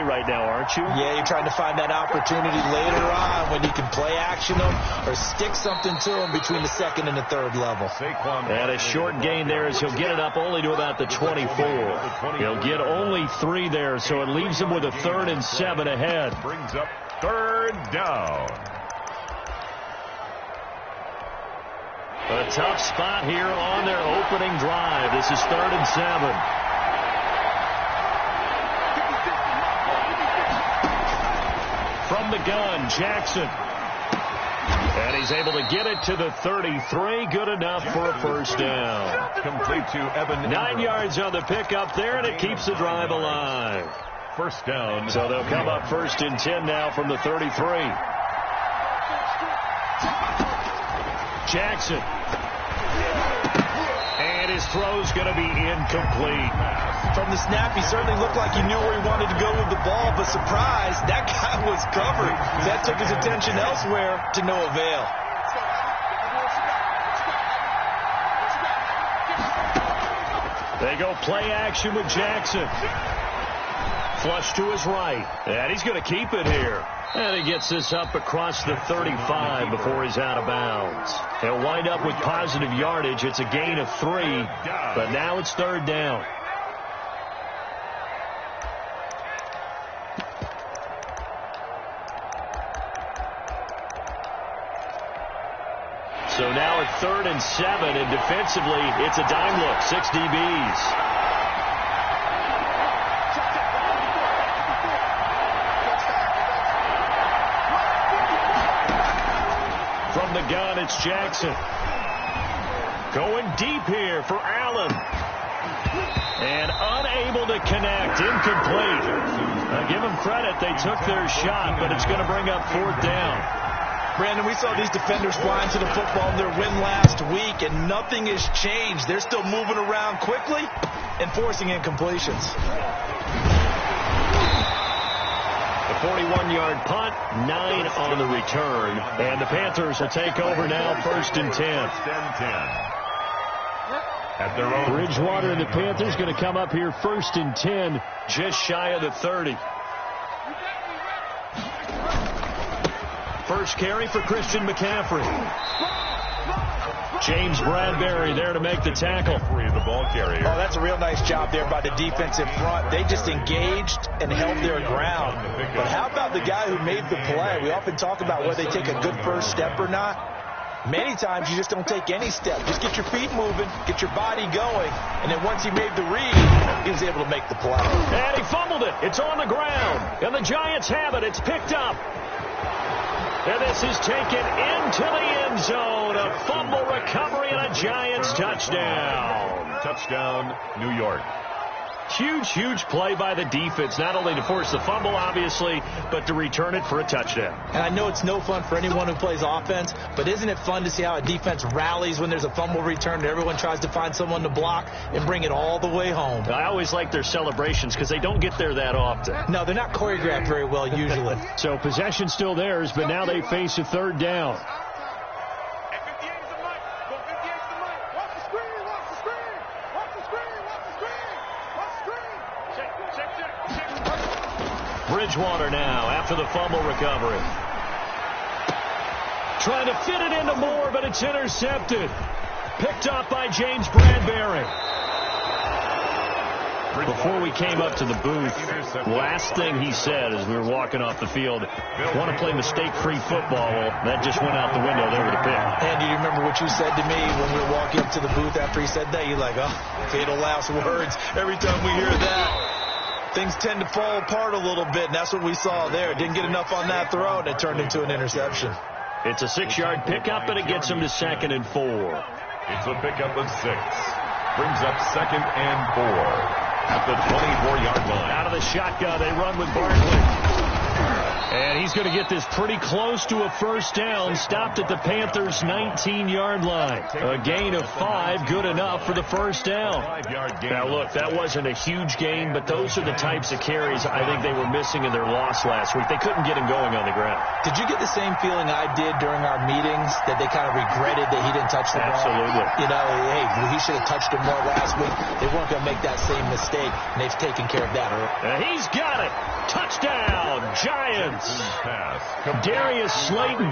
right now, aren't you? Yeah, you're trying to find that opportunity later on when you can play action them or stick something to them between the second and the third level. And a short gain there as he'll get it up only to about the 24. He'll get only 3 there, so it leaves him with a 3rd and 7 ahead. Brings up 3rd down. A tough spot here on their opening drive. This is 3rd and 7. From the gun, Jackson. And he's able to get it to the 33. Good enough for a 1st down. Complete to Evan. 9 yards on the pickup there, and it keeps the drive alive. 1st down. So they'll come up 1st and 10 now from the 33. Jackson. And his throw's going to be incomplete. From the snap, he certainly looked like he knew where he wanted to go with the ball, but surprise, that guy was covered. That took his attention elsewhere to no avail. They go play action with Jackson. Flush to his right. And he's going to keep it here. And he gets this up across the 35 before he's out of bounds. He'll wind up with positive yardage. It's a gain of 3, but now it's 3rd down. So now at 3rd and 7, and defensively, it's a dime look, 6 DBs. From the gun, it's Jackson. Going deep here for Allen. And unable to connect, incomplete. Give them credit, they took their shot, but it's going to bring up 4th down. Brandon, we saw these defenders flying to the football in their win last week, and nothing has changed. They're still moving around quickly and forcing incompletions. The 41-yard punt, 9 on the return. And the Panthers will take over now, 1st and 10. At their own. Bridgewater and the Panthers going to come up here 1st and 10, just shy of the 30. First carry for Christian McCaffrey. James Bradbury there to make the tackle. The ball carrier. Oh, that's a real nice job there by the defensive front. They just engaged and held their ground. But how about the guy who made the play? We often talk about whether they take a good first step or not. Many times you just don't take any step. Just get your feet moving, get your body going, and then once he made the read, he was able to make the play. And he fumbled it. It's on the ground. And the Giants have it. It's picked up. And this is taken into the end zone. A fumble recovery and a Giants touchdown. Touchdown, New York. Huge, huge play by the defense, not only to force the fumble, obviously, but to return it for a touchdown. And I know it's no fun for anyone who plays offense, but isn't it fun to see how a defense rallies when there's a fumble return and everyone tries to find someone to block and bring it all the way home? I always like their celebrations because they don't get there that often. No, they're not choreographed very well usually. So possession still theirs, but now they face a 3rd down. Bridgewater now after the fumble recovery. Trying to fit it into Moore, but it's intercepted. Picked up by James Bradbury. Before we came up to the booth, last thing he said as we were walking off the field, want to play mistake-free football. Well, that just went out the window there with a pick. And do you remember what you said to me when we were walking up to the booth after he said that? You're like, oh, fatal last words. Every time we hear that, things tend to fall apart a little bit, and that's what we saw there. Didn't get enough on that throw, and it turned into an interception. It's a 6-yard pickup, and it gets him to 2nd and 4. It's a pickup of 6. Brings up 2nd and 4. At the 24-yard line. Out of the shotgun, they run with Barkley. And he's going to get this pretty close to a 1st down. Stopped at the Panthers' 19-yard line. A gain of 5, good enough for the 1st down. Now, look, that wasn't a huge gain, but those are the types of carries I think they were missing in their loss last week. They couldn't get him going on the ground. Did you get the same feeling I did during our meetings, that they kind of regretted that he didn't touch the ball? Absolutely. You know, hey, he should have touched it more last week. They weren't going to make that same mistake, and they've taken care of that. And he's got it. Touchdown. Giants. Darius Slayton,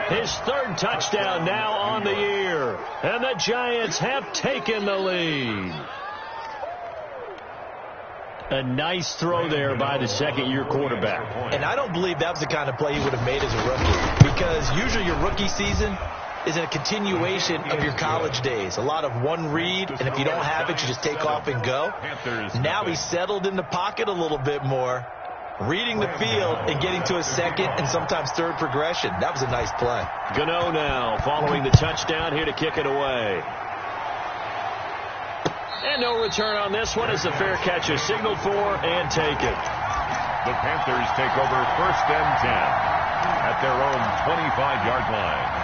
his third touchdown now on the year. And the Giants have taken the lead. A nice throw there by the second-year quarterback. And I don't believe that was the kind of play he would have made as a rookie, because usually your rookie season is a continuation of your college days. A lot of one read, and if you don't have it, you just take off and go. Now he's settled in the pocket a little bit more, reading the field and getting to a second and sometimes third progression. That was a nice play. Gano now following the touchdown here to kick it away. And no return on this one as the fair catch is signaled for and taken. The Panthers take over 1st and 10 at their own 25-yard line.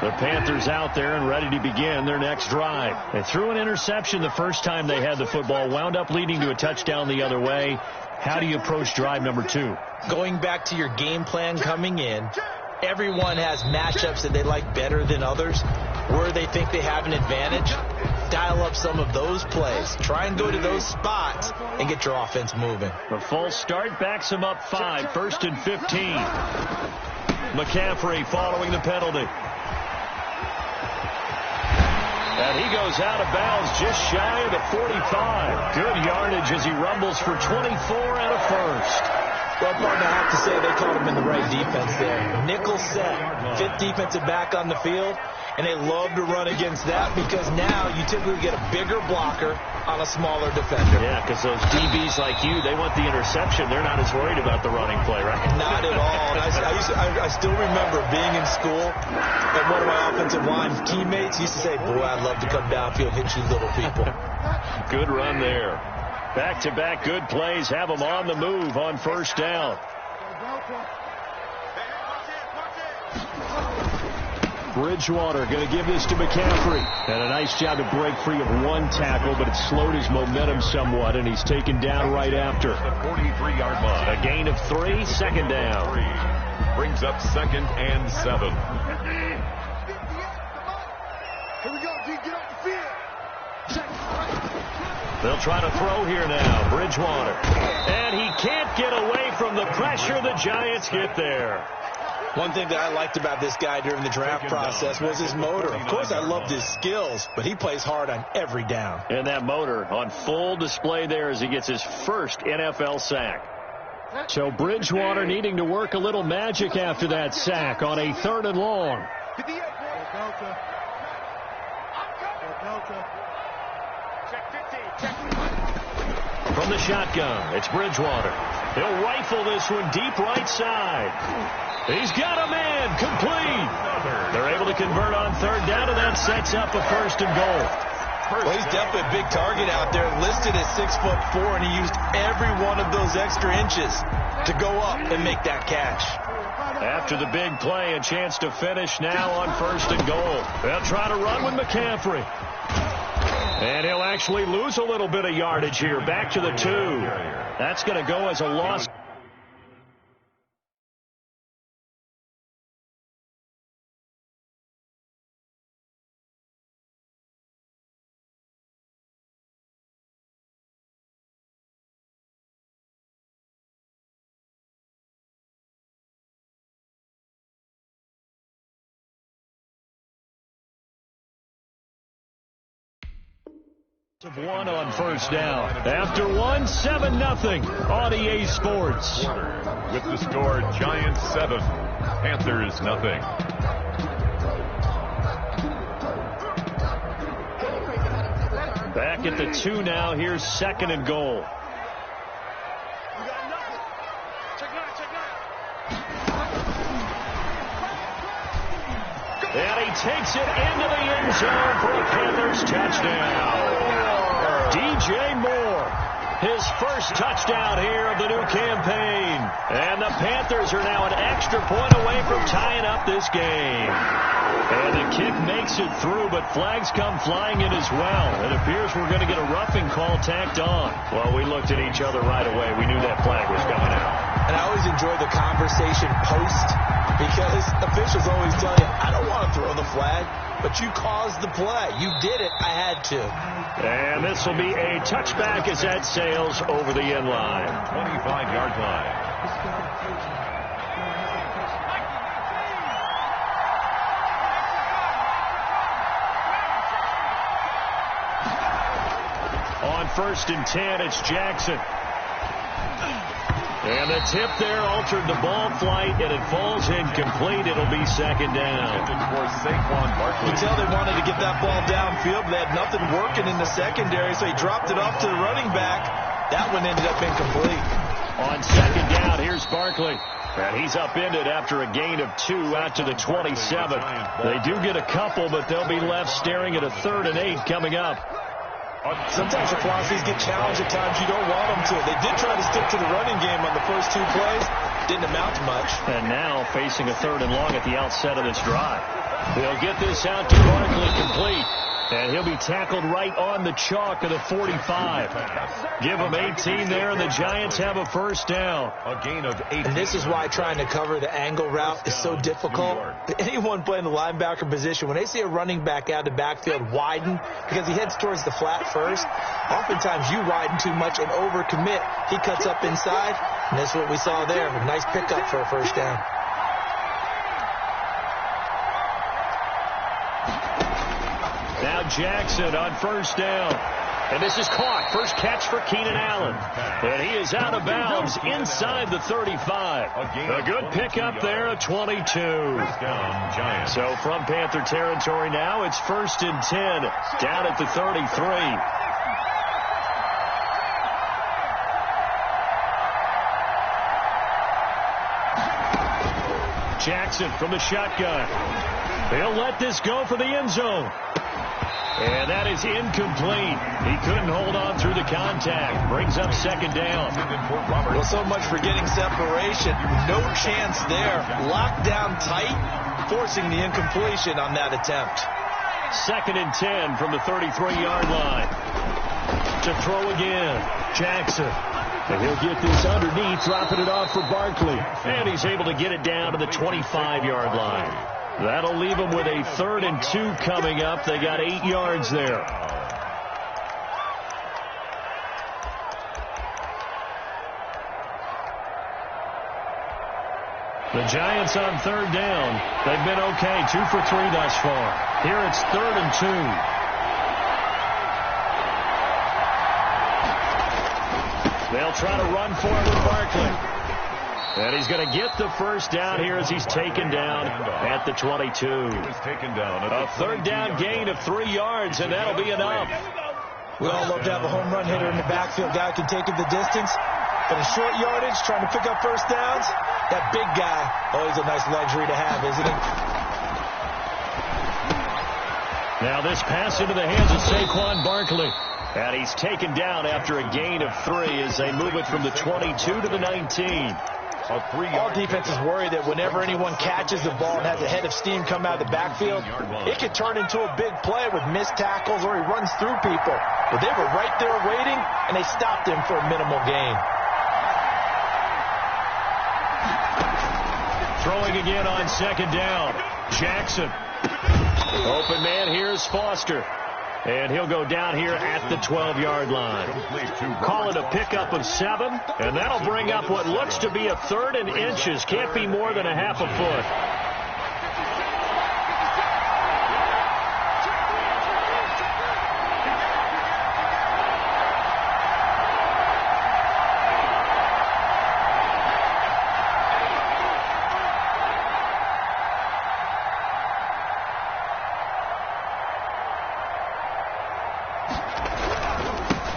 The Panthers out there and ready to begin their next drive. They threw an interception the first time they had the football, wound up leading to a touchdown the other way. How do you approach drive number 2? Going back to your game plan coming in, everyone has matchups that they like better than others, where they think they have an advantage. Dial up some of those plays. Try and go to those spots and get your offense moving. The false start backs him up 5, 1st and 15. McCaffrey following the penalty. And he goes out of bounds just shy of the 45. Good yardage as he rumbles for 24 and a first. Well, partner, I have to say they caught him in the right defense there. Nickel set, 5th defensive back on the field, and they love to run against that because now you typically get a bigger blocker on a smaller defender. Yeah, because those DBs like you, they want the interception. They're not as worried about the running play, right? Not at all. And I still remember being in school, and one of my offensive line teammates used to say, boy, I'd love to come downfield and hit you little people. Good run there. Back-to-back good plays have them on the move on 1st down. Bridgewater going to give this to McCaffrey. And a nice job to break free of one tackle, but it slowed his momentum somewhat, and he's taken down right after. The 43-yard line. A gain of 3, 2nd down. Brings up 2nd and 7. Here we go, D. Get off the field. They'll try to throw here now. Bridgewater. And he can't get away from the pressure. The Giants get there. One thing that I liked about this guy during the draft process was his motor. Of course, I loved his skills, but he plays hard on every down. And that motor on full display there as he gets his first NFL sack. So Bridgewater needing to work a little magic after that sack on a 3rd and long. From the shotgun, it's Bridgewater. He'll rifle this one deep right side. He's got a man, complete. They're able to convert on 3rd down, and that sets up a 1st and goal. Well, he's definitely a big target out there, listed at 6'4", and he used every one of those extra inches to go up and make that catch. After the big play, a chance to finish now on 1st and goal. They'll try to run with McCaffrey. And he'll actually lose a little bit of yardage here, back to the 2. That's going to go as a loss. Of 1 on 1st down. After 1, 7-0 on EA Sports. With the score, Giants 7, Panthers 0. Back at the 2 now. Here's 2nd and goal. And he takes it into the end zone for a Panthers touchdown. DJ Moore, his first touchdown here of the new campaign. And the Panthers are now an extra point away from tying up this game. And the kick makes it through, but flags come flying in as well. It appears we're going to get a roughing call tacked on. Well, we looked at each other right away. We knew that flag was coming out. And I always enjoy the conversation post, because officials always tell you, I don't want to throw the flag, but you caused the play. You did it. I had to. And this will be a touchback as that sails over the end line. 25-yard line. On 1st and 10, it's Jackson. And the tip there altered the ball flight, and it falls incomplete. It'll be 2nd down. You tell they wanted to get that ball downfield, but they had nothing working in the secondary, so he dropped it off to the running back. That one ended up incomplete. On 2nd down, here's Barkley. And he's upended after a gain of 2 out to the 27. They do get a couple, but they'll be left staring at a 3rd and 8 coming up. Sometimes the philosophies get challenged at times. You don't want them to. They did try to stick to the running game on the first 2 plays. Didn't amount to much. And now facing a 3rd and long at the outset of this drive. They'll get this out to Barkley complete. And he'll be tackled right on the chalk of the 45. Give him 18 there, and the Giants have a 1st down. A gain of 8. And this is why trying to cover the angle route is so difficult. Anyone playing the linebacker position, when they see a running back out of the backfield widen, because he heads towards the flat first, oftentimes you widen too much and overcommit. He cuts up inside, and that's what we saw there. A nice pickup for a 1st down. Now Jackson on 1st down. And this is caught. First catch for Keenan Allen. And he is out of bounds inside the 35. A good pickup there at 22. So from Panther territory now, it's 1st and 10 down at the 33. Jackson from the shotgun. He'll let this go for the end zone. And that is incomplete. He couldn't hold on through the contact. Brings up 2nd down. Well, so much for getting separation. No chance there. Locked down tight, forcing the incompletion on that attempt. 2nd and 10 from the 33-yard line. To throw again. Jackson. And he'll get this underneath, dropping it off for Barkley. And he's able to get it down to the 25-yard line. That'll leave them with a 3rd and 2 coming up. They got 8 yards there. The Giants on 3rd down. They've been okay. 2 for 3 thus far. Here it's 3rd and 2. They'll try to run for it with Barkley. And he's going to get the 1st down here as he's taken down at the 22. A 3rd down gain of 3 yards, and that'll be enough. We all love to have a home run hitter in the backfield. Guy can take it the distance. But in short yardage, trying to pick up 1st downs, that big guy, always a nice luxury to have, isn't it? Now this pass into the hands of Saquon Barkley. And he's taken down after a gain of 3 as they move it from the 22 to the 19. All defenses worry that whenever anyone catches the ball and has a head of steam come out of the backfield, it could turn into a big play with missed tackles or he runs through people. But they were right there waiting, and they stopped him for a minimal gain. Throwing again on 2nd down. Jackson. Open man, here's Foster. And he'll go down here at the 12-yard line. Call it a pickup of 7, and that'll bring up what looks to be a 3rd and inches. Can't be more than a half a foot.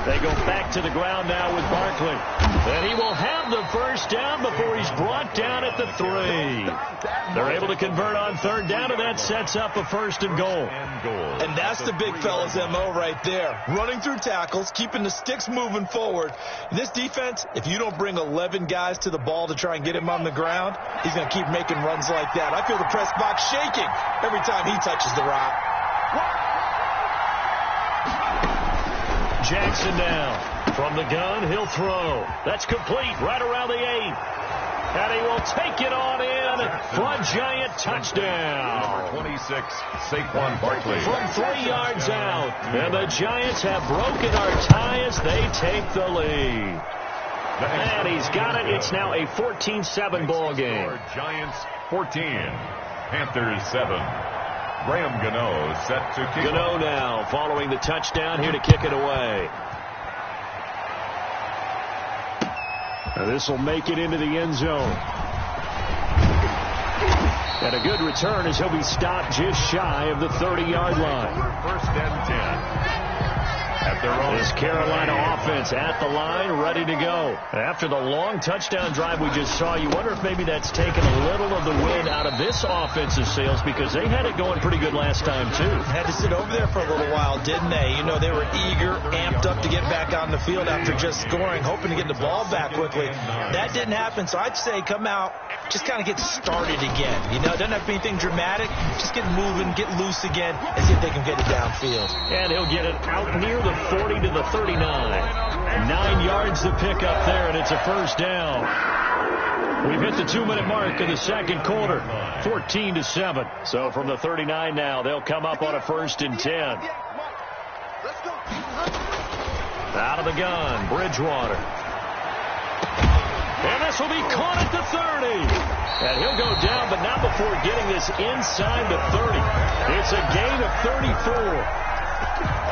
They go back to the ground now with Barkley. And he will have the 1st down before he's brought down at the 3. They're able to convert on 3rd down, and that sets up a 1st and goal. And that's the big fella's MO right there. Running through tackles, keeping the sticks moving forward. In this defense, if you don't bring 11 guys to the ball to try and get him on the ground, he's going to keep making runs like that. I feel the press box shaking every time he touches the rock. Jackson now. From the gun, he'll throw. That's complete right around the 8. And he will take it on in for a Giant touchdown. 26, Saquon Barkley. From 3 yards out. And the Giants have broken our tie as they take the lead. And he's got it. It's now a 14-7 ball game. Giants 14, Panthers 7. Graham Gano set to kick. Gano now following the touchdown here to kick it away. This will make it into the end zone. And a good return as he'll be stopped just shy of the 30-yard line. First and 10. At their own. This Carolina offense at the line, ready to go. After the long touchdown drive we just saw, you wonder if maybe that's taken a little of the wind out of this offensive sails, because they had it going pretty good last time, too. Had to sit over there for a little while, didn't they? You know, they were eager, amped up to get back on the field after just scoring, hoping to get the ball back quickly. That didn't happen, so I'd say come out, just kind of get started again. You know, doesn't have to be anything dramatic. Just get moving, get loose again, and see if they can get it downfield. And he'll get it out near the 40 to the 39. 9 yards to pick up there, and it's a first down. We've hit the 2-minute mark of the second quarter. 14-7. So from the 39 now, they'll come up on a 1st and 10. Out of the gun, Bridgewater. And this will be caught at the 30. And he'll go down, but not before getting this inside the 30. It's a gain of 34.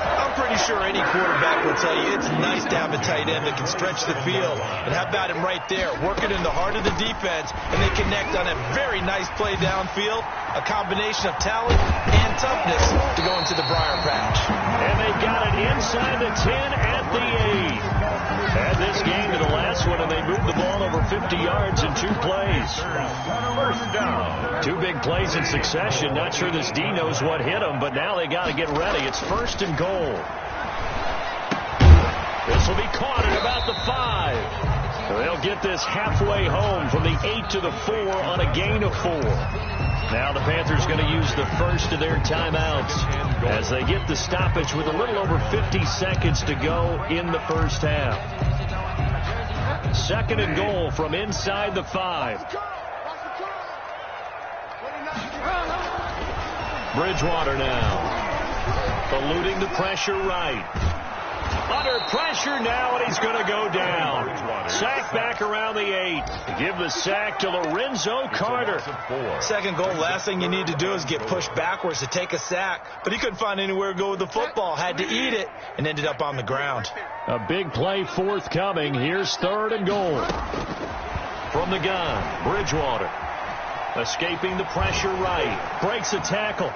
I'm pretty sure any quarterback will tell you it's nice to have a tight end that can stretch the field. And how about him right there, working in the heart of the defense, and they connect on a very nice play downfield, a combination of talent and toughness to go into the briar patch. And they've got it inside the 10 at the 8. Had this game to the last one, and they moved the ball over 50 yards in 2 plays. First down. 2 big plays in succession. Not sure this D knows what hit him, but now they got to get ready. It's 1st and goal. This will be caught at about the 5. They'll get this halfway home from the 8 to the 4 on a gain of 4. Now the Panthers going to use the first of their timeouts as they get the stoppage with a little over 50 seconds to go in the first half. 2nd and goal from inside the 5. Bridgewater now, eluding the pressure right. Under pressure now, and he's going to go down. Sack back around the 8. Give the sack to Lorenzo Carter. 2nd goal, last thing you need to do is get pushed backwards to take a sack. But he couldn't find anywhere to go with the football. Had to eat it and ended up on the ground. A big play forthcoming. Here's 3rd and goal. From the gun, Bridgewater. Escaping the pressure right. Breaks a tackle.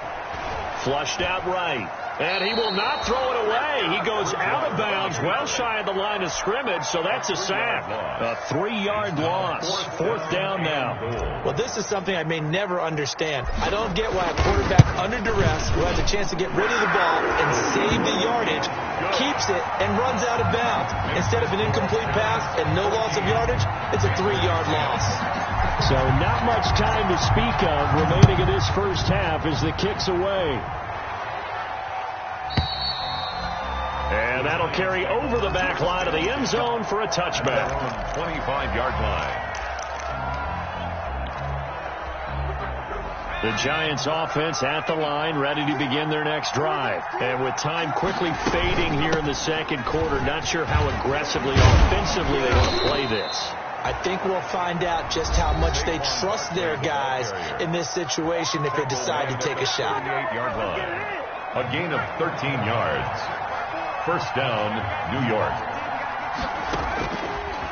Flushed out right. And he will not throw it away. He goes out of bounds, well shy of the line of scrimmage, so that's a sack. A 3-yard loss. 4th down now. Well, this is something I may never understand. I don't get why a quarterback under duress who has a chance to get rid of the ball and save the yardage keeps it and runs out of bounds. Instead of an incomplete pass and no loss of yardage, it's a 3-yard loss. So not much time to speak of remaining in this first half as the kick's away. And that'll carry over the back line of the end zone for a touchback. 25-yard line. The Giants offense at the line, ready to begin their next drive. And with time quickly fading here in the second quarter, not sure how aggressively, offensively they want to play this. I think we'll find out just how much they trust their guys in this situation if they decide to take a shot. 28-yard line. A gain of 13 yards. First down, New York.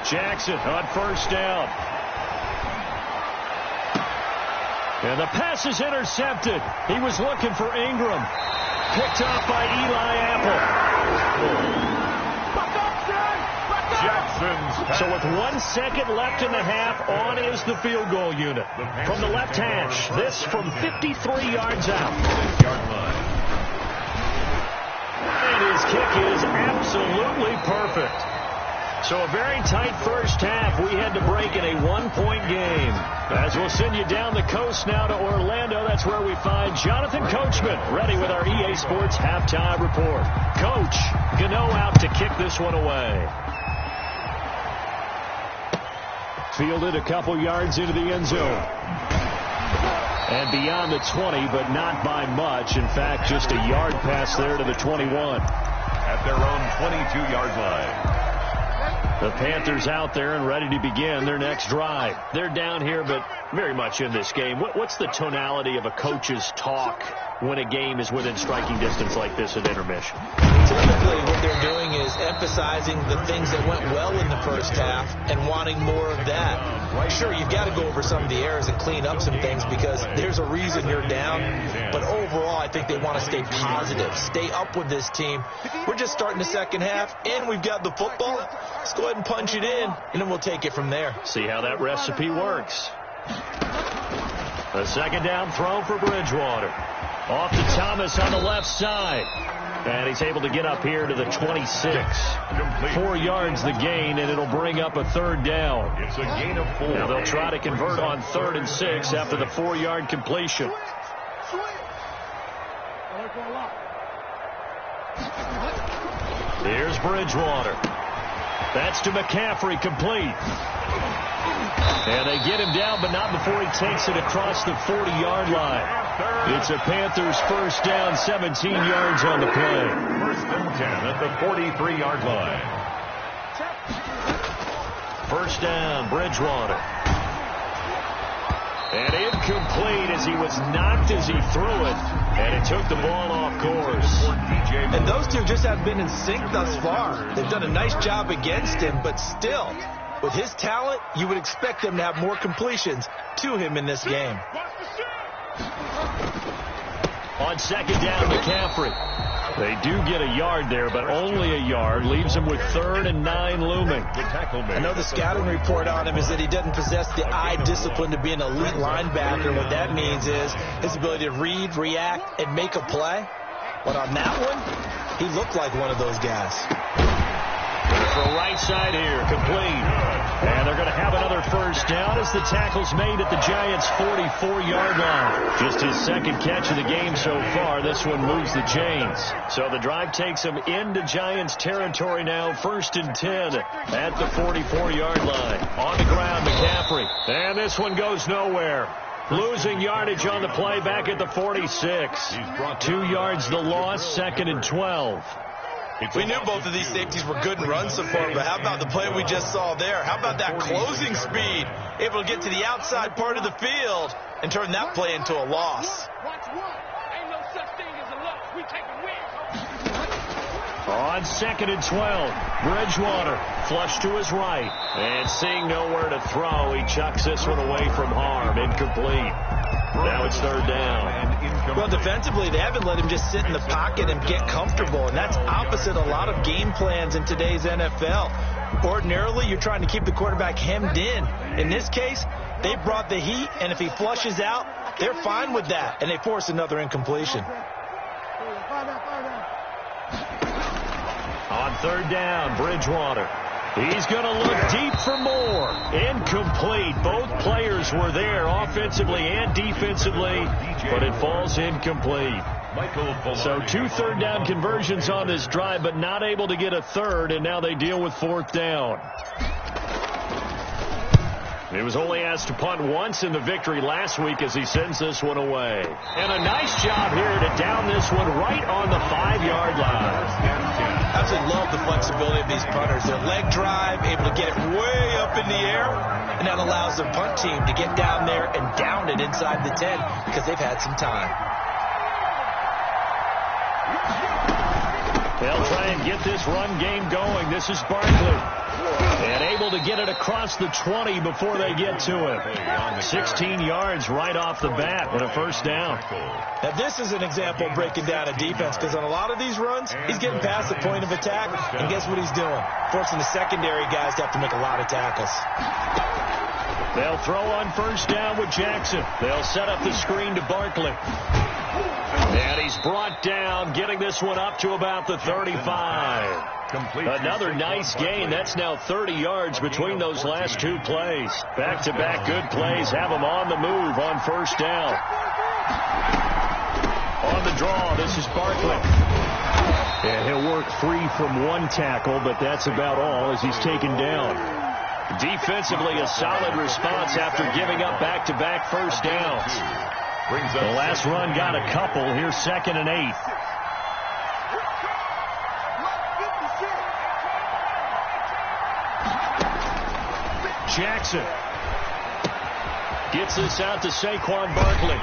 Jackson on first down. And the pass is intercepted. He was looking for Ingram. Picked off by Eli Apple. Jackson's pass. So with 1 second left in the half, on is the field goal unit. From the left hash, this from 53 yards out. 6-yard line. And his kick is absolutely perfect. So a very tight first half. We had to break in a 1-point game. As we'll send you down the coast now to Orlando, that's where we find Jonathan Coachman ready with our EA Sports halftime report. Coach, Gano out to kick this one away. Fielded a couple yards into the end zone. And beyond the 20, but not by much. In fact, just a yard pass there to the 21. At their own 22-yard line. The Panthers out there and ready to begin their next drive. They're down here, but very much in this game. What's the tonality of a coach's talk when a game is within striking distance like this at intermission? Typically, what they're doing is emphasizing the things that went well in the first half and wanting more of that. Sure, you've got to go over some of the errors and clean up some things because there's a reason you're down. But overall, I think they want to stay positive, stay up with this team. We're just starting the second half, and we've got the football. Let's go ahead and punch it in, and then we'll take it from there. See how that recipe works. A second down throw for Bridgewater. Off to Thomas on the left side. And he's able to get up here to the 26. 4 yards the gain, and it'll bring up a third down. It's a gain of 4. Now they'll try to convert on 3rd and 6 after the 4-yard completion. Here's Bridgewater. That's to McCaffrey, complete. And they get him down, but not before he takes it across the 40-yard line. It's a Panthers first down, 17 yards on the play. First and 10 at the 43-yard line. First down, Bridgewater. And incomplete as he was knocked as he threw it. And it took the ball off course. And those two just have been in sync thus far. They've done a nice job against him, but still, with his talent, you would expect them to have more completions to him in this game. On second down, McCaffrey. They do get a yard there, but only a yard. Leaves him with 3rd and 9 looming. I know the scouting report on him is that he doesn't possess the eye discipline to be an elite linebacker. What that means is his ability to read, react, and make a play. But on that one, he looked like one of those guys. For right side here, complete. And they're going to have another first down as the tackle's made at the Giants' 44-yard line. Just his second catch of the game so far. This one moves the chains. So the drive takes them into Giants territory now. 1st and 10 at the 44-yard line. On the ground, McCaffrey. And this one goes nowhere. Losing yardage on the play back at the 46. 2 yards the loss, 2nd and 12. We knew both of these safeties were good in run support, but how about the play we just saw there? How about that closing speed? Able to get to the outside part of the field and turn that play into a loss. Ain't no such thing as a loss. We take a win. On 2nd and 12, Bridgewater flush to his right. And seeing nowhere to throw, he chucks this one away from harm. Incomplete. Now it's 3rd down. Well, defensively, they haven't let him just sit in the pocket and get comfortable, and that's opposite a lot of game plans in today's NFL. Ordinarily, you're trying to keep the quarterback hemmed in. In this case, they brought the heat, and if he flushes out, they're fine with that, and they force another incompletion. On 3rd down, Bridgewater. He's going to look deep for more. Incomplete. Both players were there offensively and defensively, but it falls incomplete. So 2 3rd down conversions on this drive, but not able to get a 3rd, and now they deal with 4th down. He was only asked to punt once in the victory last week as he sends this one away. And a nice job here to down this one right on the 5-yard line. Absolutely love the flexibility of these punters. Their leg drive, able to get it way up in the air, and that allows their punt team to get down there and down it inside the 10 because they've had some time. They'll try and get this run game going. This is Barkley. And able to get it across the 20 before they get to it. 16 yards right off the bat and a first down. Now this is an example of breaking down a defense because on a lot of these runs, he's getting past the point of attack, and guess what he's doing? Forcing the secondary guys to have to make a lot of tackles. They'll throw on first down with Jackson. They'll set up the screen to Barkley. And he's brought down, getting this one up to about the 35. Another nice gain. That's now 30 yards between those last 2 plays. Back-to-back good plays have him on the move on first down. On the draw, this is Barkley. And he'll work free from 1 tackle, but that's about all as he's taken down. Defensively, a solid response after giving up back-to-back first downs. The last run got a couple. Here's 2nd and 8. Jackson. Gets this out to Saquon Barkley.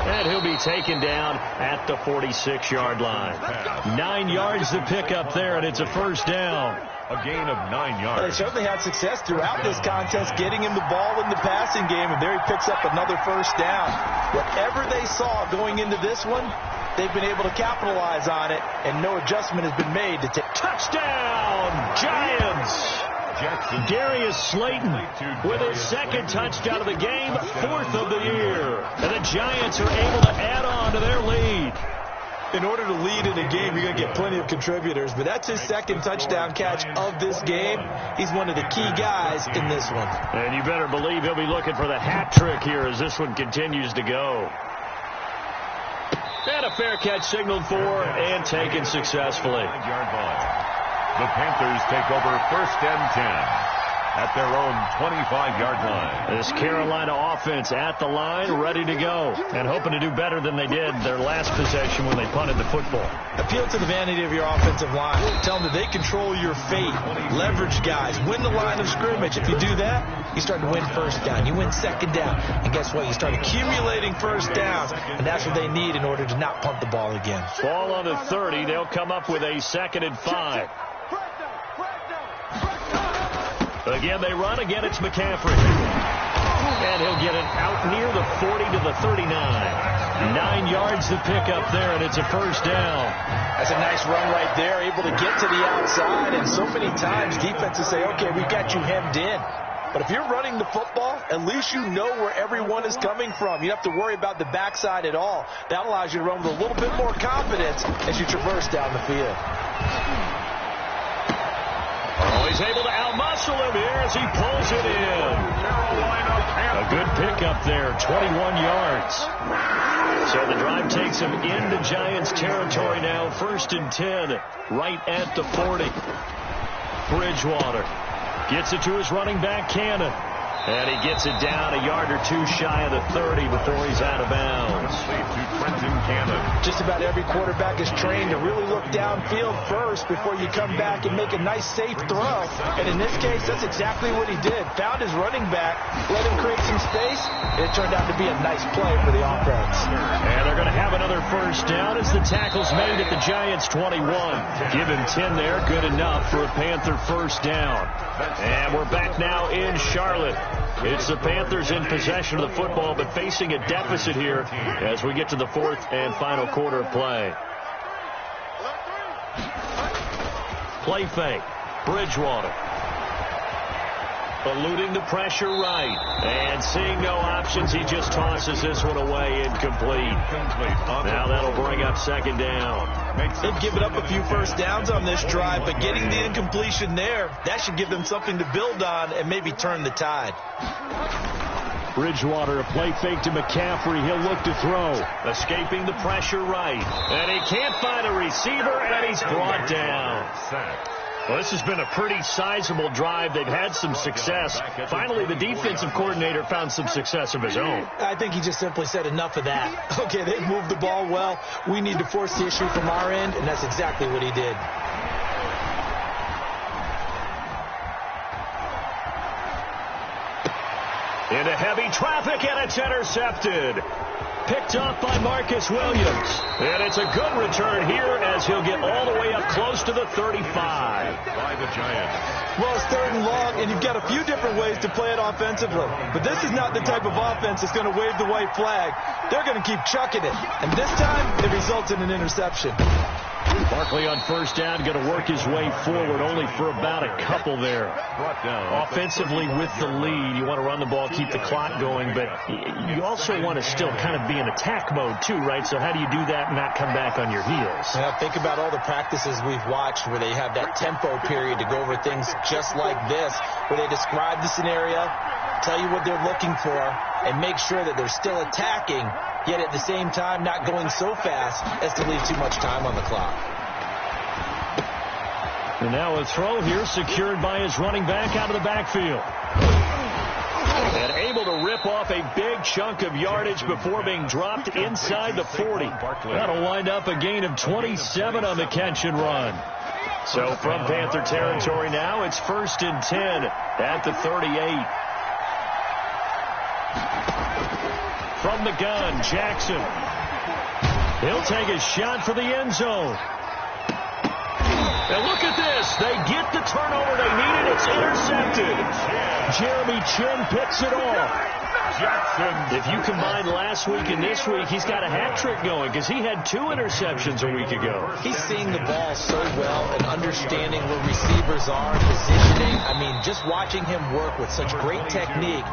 And he'll be taken down at the 46-yard line. 9 yards to pick up there, and it's a first down. A gain of 9 yards. They certainly had success throughout this contest getting him the ball in the passing game, and there he picks up another first down. Whatever they saw going into this one, they've been able to capitalize on it, and no adjustment has been made to take. Touchdown, Giants! Darius Slayton with his second touchdown of the game, 4th of the year. And the Giants are able to add on to their lead. In order to lead in a game, you're going to get plenty of contributors, but that's his second touchdown catch of this game. He's one of the key guys in this one. And you better believe he'll be looking for the hat trick here as this one continues to go. And a fair catch signaled for and taken successfully. The Panthers take over 1st and 10 at their own 25-yard line. This Carolina offense at the line, ready to go, and hoping to do better than they did their last possession when they punted the football. Appeal to the vanity of your offensive line. Tell them that they control your fate. Leverage guys. Win the line of scrimmage. If you do that, you start to win first down. You win second down. And guess what? You start accumulating first downs, and that's what they need in order to not punt the ball again. Ball on the 30. They'll come up with a 2nd and 5. Again, they run. Again, it's McCaffrey. And he'll get it out near the 40 to the 39. 9 yards to pick up there, and it's a first down. That's a nice run right there, able to get to the outside. And so many times defenses say, okay, we got you hemmed in. But if you're running the football, at least you know where everyone is coming from. You don't have to worry about the backside at all. That allows you to run with a little bit more confidence as you traverse down the field. Oh, he's able to outmuscle him here as he pulls it in. A good pickup there, 21 yards. So the drive takes him into Giants territory now, 1st and 10, right at the 40. Bridgewater gets it to his running back, Cannon. And he gets it down a yard or two shy of the 30 before he's out of bounds. Just about every quarterback is trained to really look downfield first before you come back and make a nice, safe throw. And in this case, that's exactly what he did. Found his running back, let him create some space, and it turned out to be a nice play for the offense. And they're going to have another first down as the tackle's made at the Giants' 21. Give him 10 there, good enough for a Panther first down. And we're back now in Charlotte. It's the Panthers in possession of the football, but facing a deficit here as we get to the 4th and final quarter of play. Play fake. Bridgewater. Eluding the pressure right. And seeing no options, he just tosses this one away, incomplete. Now that'll bring up 2nd down. They've given up a few first downs on this drive, but getting the incompletion there, that should give them something to build on and maybe turn the tide. Bridgewater, a play fake to McCaffrey. He'll look to throw. Escaping the pressure right. And he can't find a receiver, and he's brought down. Well, this has been a pretty sizable drive. They've had some success. Finally, the defensive coordinator found some success of his own. I think he just simply said enough of that. Okay, they've moved the ball well. We need to force the issue from our end, and that's exactly what he did. Into heavy traffic, and it's intercepted. Picked off by Marcus Williams. And it's a good return here as he'll get all the way up close to the 35. By the Giants. Well, it's 3rd and long, and you've got a few different ways to play it offensively. But this is not the type of offense that's going to wave the white flag. They're going to keep chucking it. And this time, it results in an interception. Barkley on first down, going to work his way forward, only for about a couple there. Offensively with the lead, you want to run the ball, keep the clock going, but you also want to still kind of be in attack mode too, right? So how do you do that and not come back on your heels? Yeah, think about all the practices we've watched where they have that tempo period to go over things just like this, where they describe the scenario, tell you what they're looking for, and make sure that they're still attacking, yet at the same time not going so fast as to leave too much time on the clock. And now a throw here secured by his running back out of the backfield. And able to rip off a big chunk of yardage before being dropped inside the 40. That'll wind up a gain of 27 on the catch and run. So from Panther territory now, it's 1st and 10 at the 38. From the gun, Jackson. He'll take a shot for the end zone. And look at this. They get the turnover they needed. It's intercepted. Jeremy Chin picks it off. Jackson. If you combine last week and this week, he's got a hat trick going because he had 2 interceptions a week ago. He's seeing the ball so well and understanding where receivers are, positioning. I mean, just watching him work with such great technique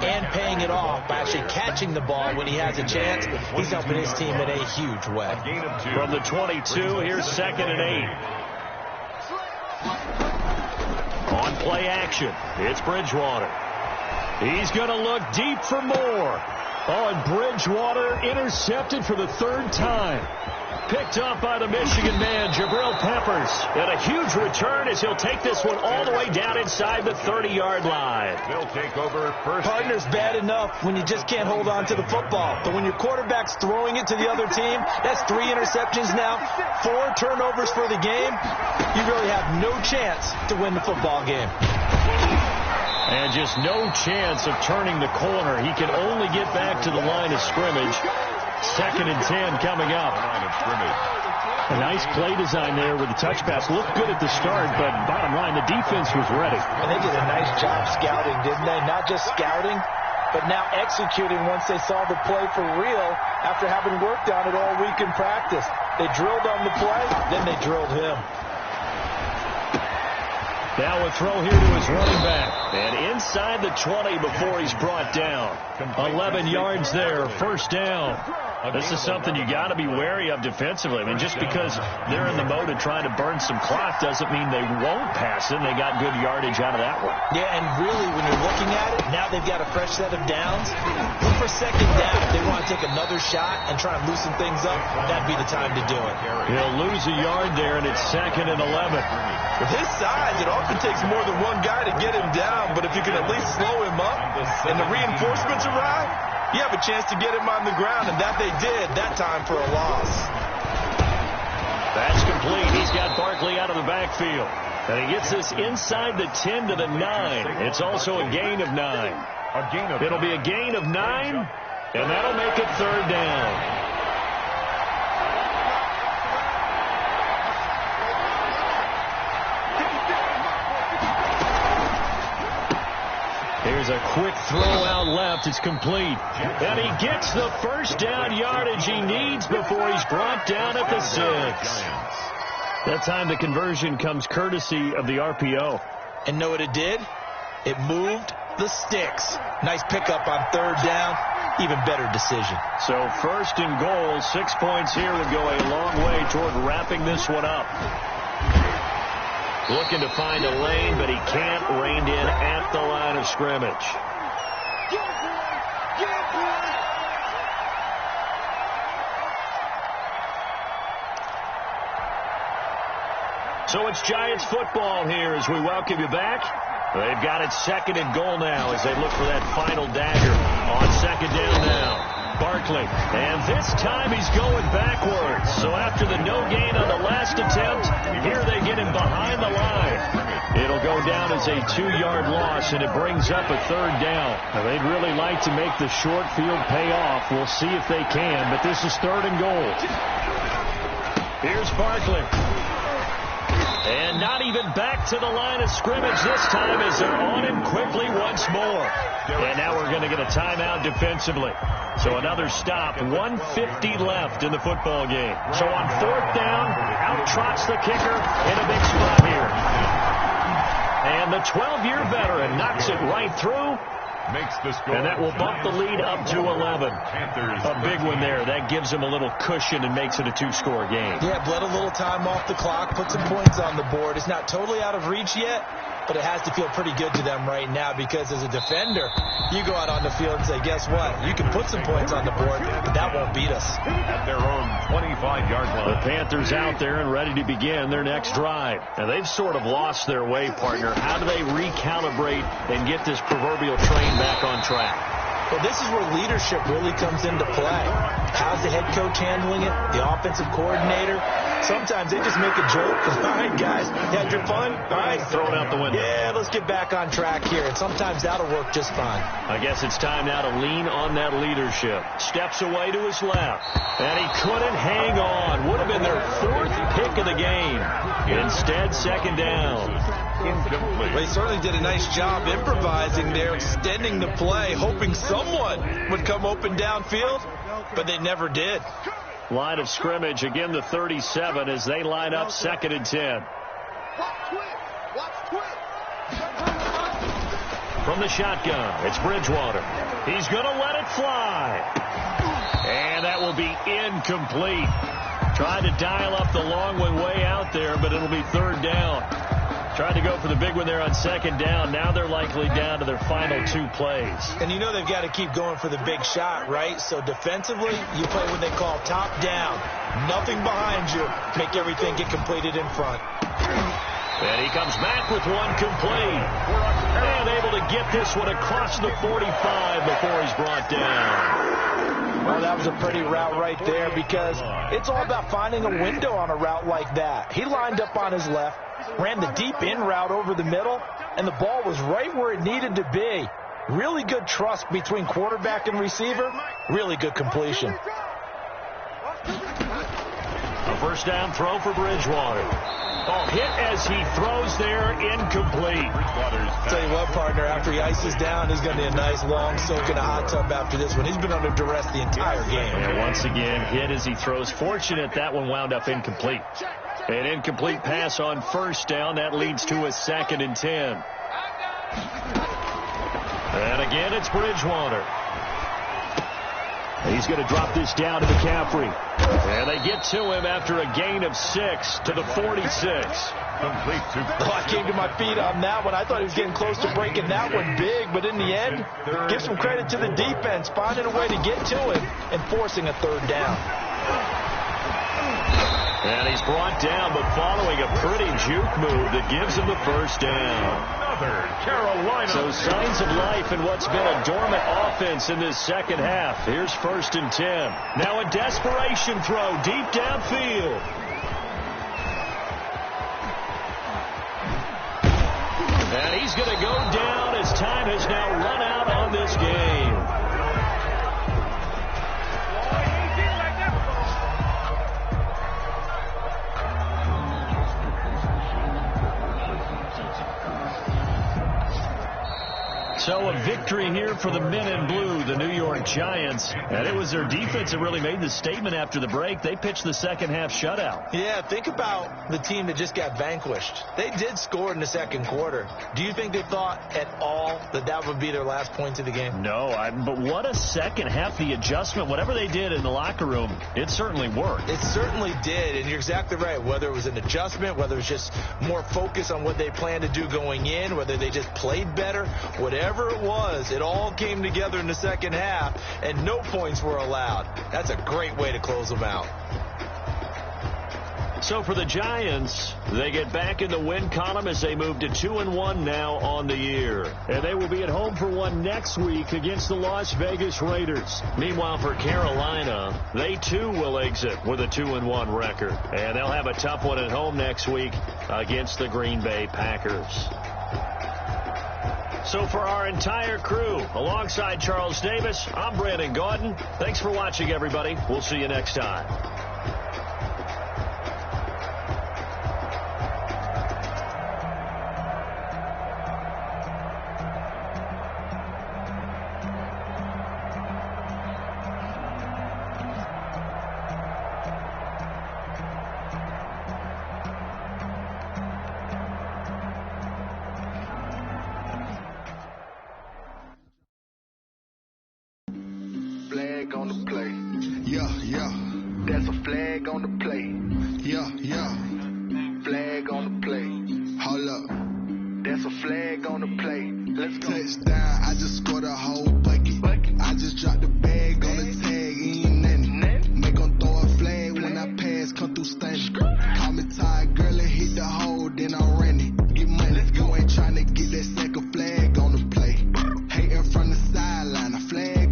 and paying it off by actually catching the ball when he has a chance, he's helping his team in a huge way. From the 22, here's 2nd and 8. On play action, it's Bridgewater. He's going to look deep for more. Oh, and Bridgewater intercepted for the 3rd time. Picked up by the Michigan man, Jabril Peppers. And a huge return as he'll take this one all the way down inside the 30-yard line. They'll take over first. Partner's bad enough when you just can't hold on to the football. But when your quarterback's throwing it to the other team, that's 3 interceptions now, 4 turnovers for the game. You really have no chance to win the football game. And just no chance of turning the corner. He can only get back to the line of scrimmage. 2nd and 10 coming up. A nice play design there with the touch pass. Looked good at the start, but bottom line, the defense was ready. And they did a nice job scouting, didn't they? Not just scouting, but now executing once they saw the play for real after having worked on it all week in practice. They drilled on the play, then they drilled him. Now a throw here to his running back. And inside the 20 before he's brought down. 11 yards there, 1st down. This is something you got to be wary of defensively. I mean, just because they're in the mode of trying to burn some clock doesn't mean they won't pass it. They got good yardage out of that one. Yeah, and really, when you're looking at it, now they've got a fresh set of downs. Look for 2nd down. If they want to take another shot and try and loosen things up, that'd be the time to do it. He'll lose a yard there, and it's 2nd and 11. With his size, it often takes more than one guy to get him down, but if you can at least slow him up and the reinforcements arrive, you have a chance to get him on the ground, and that they did that time for a loss. That's complete. He's got Barkley out of the backfield. And he gets this inside the 10 to the 9. It's also a gain of 9. It'll be a gain of 9, and that'll make it 3rd down. Here's a quick throw out left. It's complete. And he gets the 1st down yardage he needs before he's brought down at the 6. That time the conversion comes courtesy of the RPO. And know what it did? It moved the sticks. Nice pickup on 3rd down. Even better decision. So 1st and goal, 6 points here would go a long way toward wrapping this one up. Looking to find a lane, but he can't. Reined in at the line of scrimmage. So it's Giants football here as we welcome you back. They've got it 2nd and goal now as they look for that final dagger on 2nd down now. Barkley, and this time he's going backwards. So after the no gain on the last attempt, here they get him behind the line. It'll go down as a 2-yard loss, and it brings up a 3rd down. Now, they'd really like to make the short field pay off. We'll see if they can, but this is 3rd and goal. Here's Barkley. And not even back to the line of scrimmage this time as they're on him quickly once more. And now we're going to get a timeout defensively. So another stop, 1:50 left in the football game. So on 4th down, out trots the kicker in a big spot here. And the 12-year veteran knocks it right through. Makes the score. And that will bump the lead up to 11. A big one there. That gives them a little cushion and makes it a 2-score game. Yeah, bled a little time off the clock, put some points on the board. It's not totally out of reach yet, but it has to feel pretty good to them right now because as a defender, you go out on the field and say, guess what? You can put some points on the board, but that won't beat us. At their own 25-yard line. The Panthers out there and ready to begin their next drive. Now, they've sort of lost their way, partner. How do they recalibrate and get this proverbial train back on track? Well, this is where leadership really comes into play. How's the head coach handling it? The offensive coordinator? Sometimes they just make a joke. All right, guys, you had your fun? All right. Throw it out the window. Yeah, let's get back on track here. And sometimes that'll work just fine. I guess it's time now to lean on that leadership. Steps away to his left. And he couldn't hang on. Would have been their 4th pick of the game. Instead, second down. Incomplete. Well, he certainly did a nice job improvising there, extending the play, hoping someone would come open downfield, but they never did. Line of scrimmage, again the 37 as they line up 2nd and 10. From the shotgun, it's Bridgewater. He's going to let it fly. And that will be incomplete. Tried to dial up the long one way out there, but it'll be 3rd down. Tried to go for the big one there on 2nd down. Now they're likely down to their final 2 plays. And you know they've got to keep going for the big shot, right? So defensively, you play what they call top down. Nothing behind you. Make everything get completed in front. And he comes back with one complete. And able to get this one across the 45 before he's brought down. Well, that was a pretty route right there because it's all about finding a window on a route like that. He lined up on his left, ran the deep in route over the middle, and the ball was right where it needed to be. Really good trust between quarterback and receiver. Really good completion. A first down throw for Bridgewater. Oh, hit as he throws there, incomplete. Tell you what, partner, after he ices down, he's going to be a nice long soak in a hot tub after this one. He's been under duress the entire game. And once again, hit as he throws. Fortunate that one wound up incomplete. An incomplete pass on first down. That leads to a 2nd and 10. And again, it's Bridgewater. He's going to drop this down to McCaffrey. And they get to him after a gain of 6 to the 46. Complete to I came to my feet on that one. I thought he was getting close to breaking that one big, but in the end, give some credit to the defense, finding a way to get to him and forcing a 3rd down. And he's brought down, but following a pretty juke move that gives him the first down. Carolina. So signs of life in what's been a dormant offense in this second half. Here's 1st and 10. Now a desperation throw deep downfield. And he's going to go down as time has now run out on this game. So a victory here for the men in blue, the New York Giants. And it was their defense that really made the statement after the break. They pitched the second half shutout. Yeah, think about the team that just got vanquished. They did score in the 2nd quarter. Do you think they thought at all that that would be their last points of the game? No, but what a second half. The adjustment, whatever they did in the locker room, it certainly worked. It certainly did, and you're exactly right. Whether it was an adjustment, whether it was just more focus on what they planned to do going in, whether they just played better, whatever it was, it all came together in the second half, and no points were allowed. That's a great way to close them out. So for the Giants, they get back in the win column as they move to 2-1 now on the year. And they will be at home for one next week against the Las Vegas Raiders. Meanwhile, for Carolina, they too will exit with a 2-1 record. And they'll have a tough one at home next week against the Green Bay Packers. So for our entire crew, alongside Charles Davis, I'm Brandon Gaudin. Thanks for watching, everybody. We'll see you next time. Flag on the play. Yeah, yeah. That's a flag on the play. Yeah, yeah. Flag on the play. Hold up. That's a flag on the play. Let's go. Touchdown. I just scored a whole bucket. I just dropped the bag on the tag. Ain't nothing. Make 'em throw a flag when I pass. Come through standing. Call me tired, girl. It hit the hole. Then I ran it. Get money. You ain't trying to get that second flag on the play. Hating from the sideline. A flag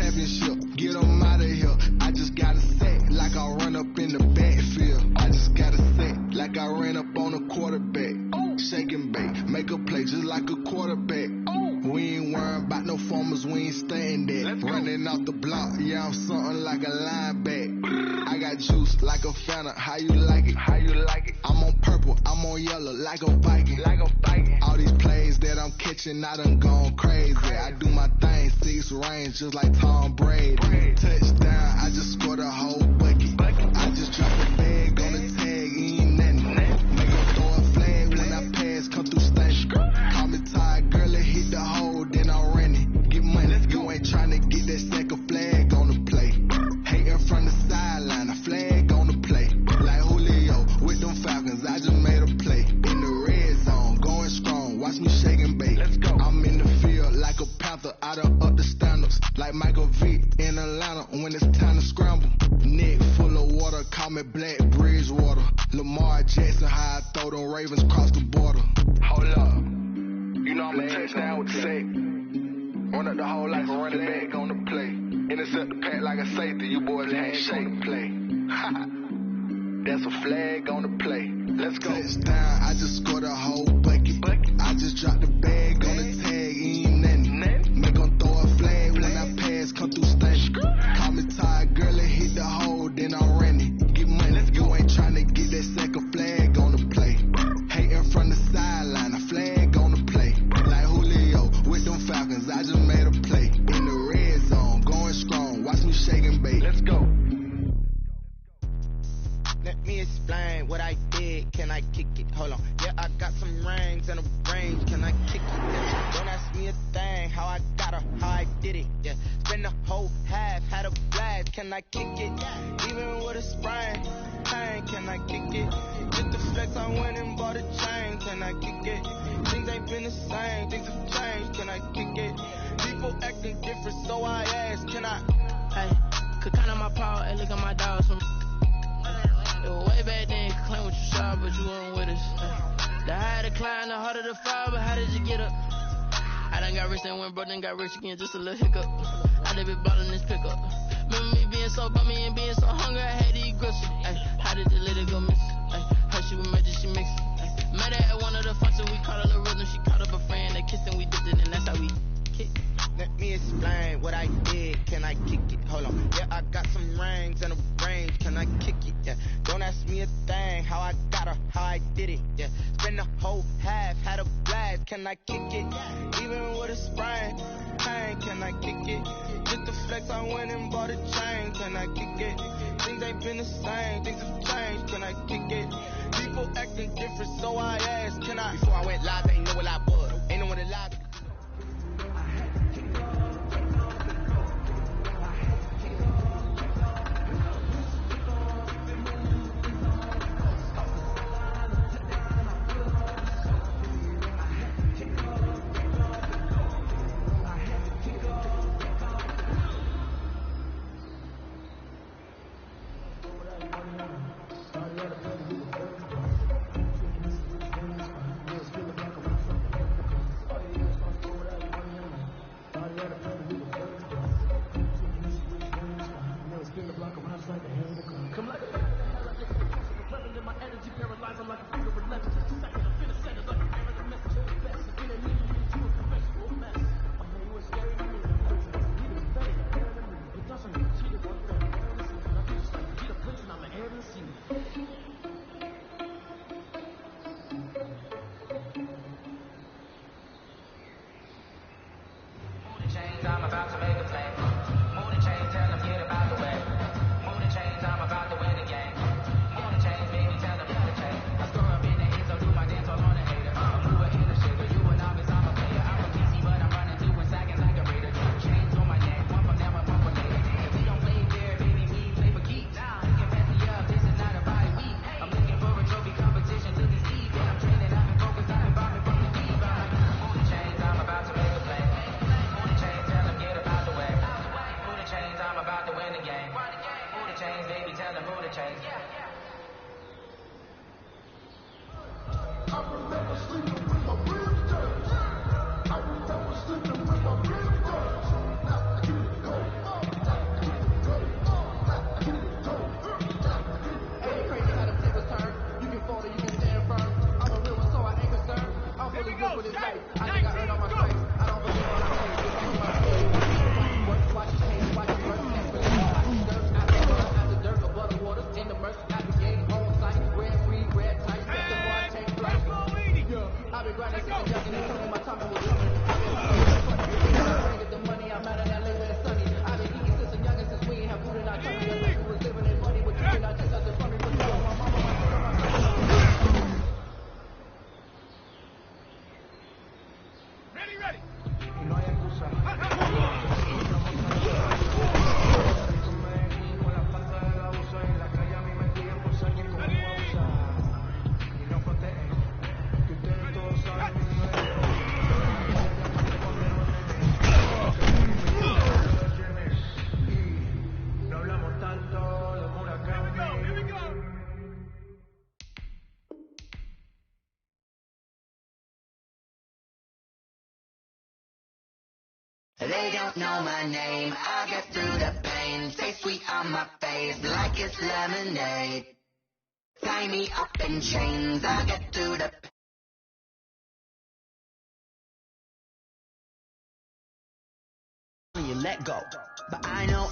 championship. Get them out of here. I just got a set like I run up in the backfield. I just got a set like I ran up on a quarterback. Shake and bake, make a play just like a quarterback. We ain't worrying about no formers, we ain't staying there. Running off the block, yeah, I'm something like a linebacker. I got juice like a Fanta, how you like it? How you like it? I'm on purple, I'm on yellow like a Viking. Like a Viking. All these plays that I'm catching, I done gone crazy. I do my thing, 6 range just like Tom Brady. Touchdown, I just scored a whole bucket. I just dropped a bag on the tag, ain't nothing. Make her throw a flag when I pass, come through station. Call me tired, girl, it hit the hole, then I ran it. Get money, you ain't tryna get that second flag on the play. Hating from the sideline, a flag on the play. Like Julio with them Falcons, I just made a play. In the red zone, going strong, watch me shake and bake. Let's go. I'm in the field like a Panther, I done up the standards. Like Michael Vick in Atlanta when it's time to scramble. Neck full of water, call me Black Bridgewater. Lamar Jackson, how I throw them Ravens cross the border. Hold up, you know I'm a touchdown with the sack. Run up the whole like a running back on the play. Intercept the pack like a safety, you boys ain't shake the play. That's a flag on the play. Let's go. Touchdown, I just scored a whole bucket. I just dropped the bag on the tag, ain't nothing. Make them throw a flag when I pass, come through station. Call me tired, girl, it hit the hole, then I ran it. Get money, you ain't tryna get that second flag on the play. Hating from the sideline, a flag on the play. Like Julio with them Falcons, I just made a play. In the red zone, going strong, watch me shake and bake. Let's go. Let me explain what I did. Can I kick it? Hold on. Yeah, I got some rings and a range. Can I kick it? Yeah. Don't ask me a thing. How I got her, how I did it. Yeah. Spend the whole half, had a blast. Can I kick it? Even with a sprain. Pain, can I kick it? Just the flex, I went and bought a chain. Can I kick it? Things ain't been the same. Things have changed. Can I kick it? People acting different, so I ask. Can I? Hey, could count on my power and look at my dogs from. Way back then, you could claim what you saw, but you weren't with us. The higher the climb, the harder the fall, but how did you get up? I done got rich and went broke, then got rich again, just a little hiccup. I done been ballin' this pickup. Remember me being so bummy and being so hungry, I had to eat grits. How did the lady go miss? How she was magic, she mixed. Met her at one of the functions, we caught a little rhythm, she caught up a friend, they kissed and we dipped it, and that's how we kick. Let me explain what I did. Can I kick it? Hold on. Yeah, I got some rings and a range. Can I kick it? Yeah. Don't ask me a thing. How I got her, how I did it. Yeah. Spend the whole half, had a blast. Can I kick it? Even with a sprain. Pain, can I kick it? Just the flex, I went and bought a chain. Can I kick it? Things ain't been the same. Things have changed. Can I kick it? People acting different, so I asked. Can I? Before I went live, ain't know what I was. Ain't know what it live. They don't know my name. I get through the pain. Stay sweet on my face like it's lemonade. Tie me up in chains. I get through the pain. You let go. But I know